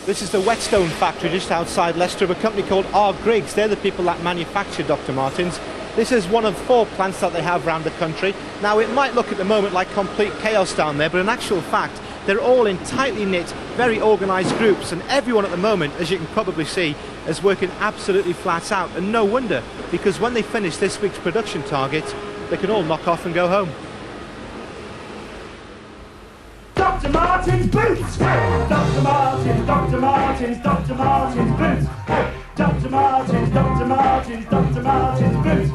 This is the Whetstone factory just outside Leicester of a company called R. Griggs. They're the people that manufacture Dr. Martens. This is one of 4 plants that they have around the country. Now, it might look at the moment like complete chaos down there, but in actual fact, they're all in tightly knit, very organised groups, and everyone at the moment, as you can probably see, is working absolutely flat out. And no wonder, because when they finish this week's production target, they can all knock off and go home. Dr. Martens boots! Dr. Martens, Dr. Martens, Dr. Martens boots! Dr. Martens, Dr. Martens, Dr. Martens boots!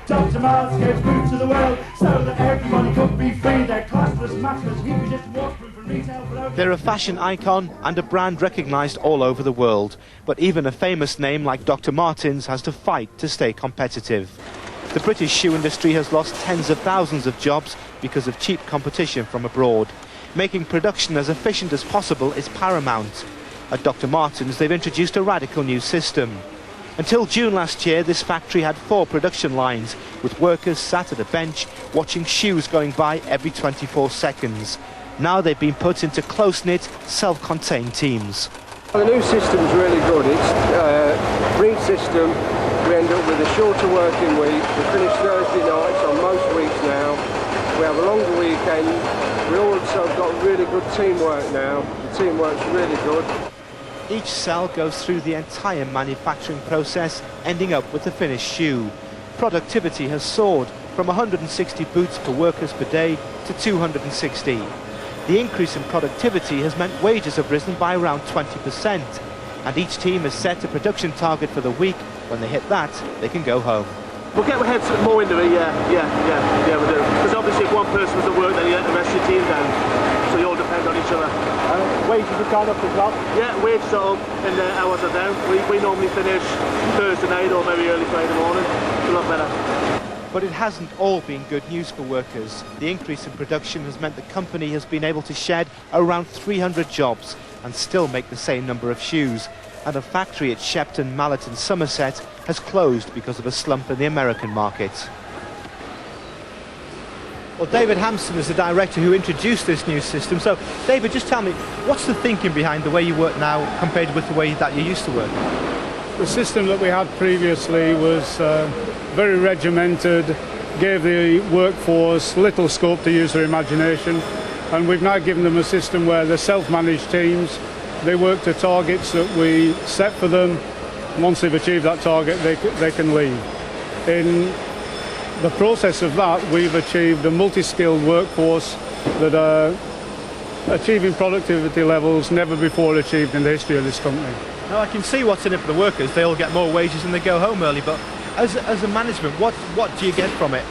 Dr. Martens gives boots to the world so that everybody could be free. They're classless, matchless, you could just walk through from retail below. They're a fashion icon and a brand recognised all over the world. But even a famous name like Dr. Martens has to fight to stay competitive. The British shoe industry has lost tens of thousands of jobs because of cheap competition from abroad. Making production as efficient as possible is paramount. At Dr. Martens, they've introduced a radical new system. Until June last year, this factory had 4 production lines, with workers sat at a bench watching shoes going by every 24 seconds. Now they've been put into close-knit, self-contained teams. The new system's really good. It's a green system. We end up with a shorter working week. We finish Thursday nights on most weeks now. We have a longer weekend. We also got really good teamwork now. The teamwork's really good. Each cell goes through the entire manufacturing process, ending up with the finished shoe. Productivity has soared from 160 boots per workers per day to 260. The increase in productivity has meant wages have risen by around 20%, and each team has set a production target for the week. When they hit that, they can go home. We'll get our heads more into it, yeah, we do. Because obviously if one person was at work, then you let the rest of your team down. So you all depend on each other. Wages have gone up as well? Yeah, wages are up and hours are down. We normally finish Thursday night or very early Friday morning. It's a lot better. But it hasn't all been good news for workers. The increase in production has meant the company has been able to shed around 300 jobs and still make the same number of shoes. And a factory at Shepton Mallet in Somerset has closed because of a slump in the American market. Well, David Hampson is the director who introduced this new system. So, David, just tell me, what's the thinking behind the way you work now compared with the way that you used to work? The system that we had previously was very regimented, gave the workforce little scope to use their imagination, and we've now given them a system where they're self-managed teams. They work to targets that we set for them. Once they've achieved that target, they can leave. In the process of that, we've achieved a multi-skilled workforce that are achieving productivity levels never before achieved in the history of this company. Now, I can see what's in it for the workers. They all get more wages and they go home early, but as a management, what do you get from it?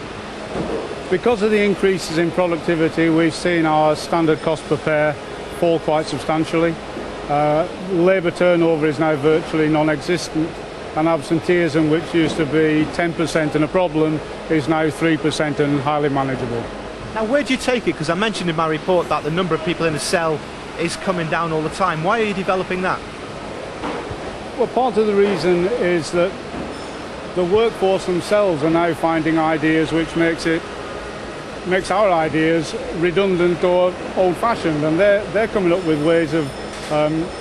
Because of the increases in productivity, we've seen our standard cost per pair fall quite substantially. Labour turnover is now virtually non-existent, and absenteeism, which used to be 10% and a problem, is now 3% and highly manageable. Now, where do you take it? Because I mentioned in my report that the number of people in a cell is coming down all the time. Why are you developing that? Well, part of the reason is that the workforce themselves are now finding ideas which makes our ideas redundant or old-fashioned, and they're coming up with ways of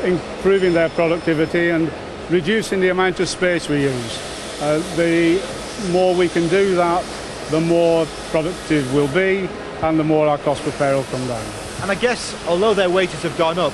improving their productivity and reducing the amount of space we use. The more we can do that, the more productive we'll be, and the more our cost per pair will come down. And I guess, although their wages have gone up,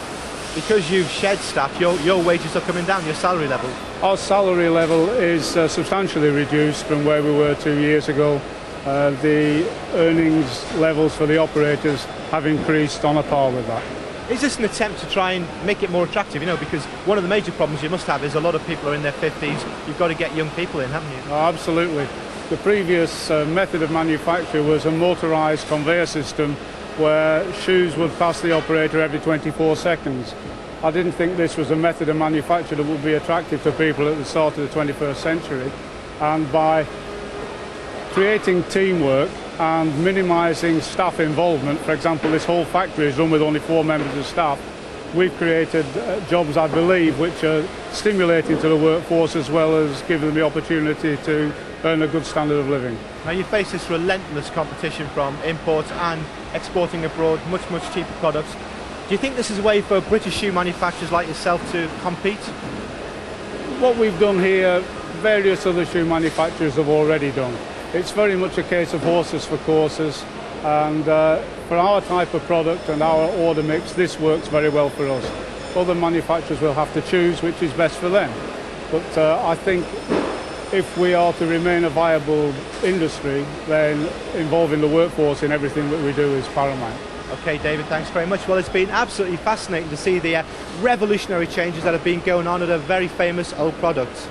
because you've shed staff, your wages are coming down, your salary level. Our salary level is substantially reduced from where we were 2 years ago. The earnings levels for the operators have increased on a par with that. Is this an attempt to try and make it more attractive? You know, because one of the major problems you must have is a lot of people are in their 50s. You've got to get young people in, haven't you? Oh, absolutely. The previous method of manufacture was a motorised conveyor system where shoes would pass the operator every 24 seconds. I didn't think this was a method of manufacture that would be attractive to people at the start of the 21st century. And by creating teamwork and minimising staff involvement, for example, this whole factory is run with only 4 members of staff, we've created jobs, I believe, which are stimulating to the workforce as well as giving them the opportunity to earn a good standard of living. Now, you face this relentless competition from imports and exporting abroad, much cheaper products. Do you think this is a way for British shoe manufacturers like yourself to compete? What we've done here, various other shoe manufacturers have already done. It's very much a case of horses for courses, and for our type of product and our order mix, this works very well for us. Other manufacturers will have to choose which is best for them. But I think if we are to remain a viable industry, then involving the workforce in everything that we do is paramount. Okay, David, thanks very much. Well, it's been absolutely fascinating to see the revolutionary changes that have been going on at a very famous old product.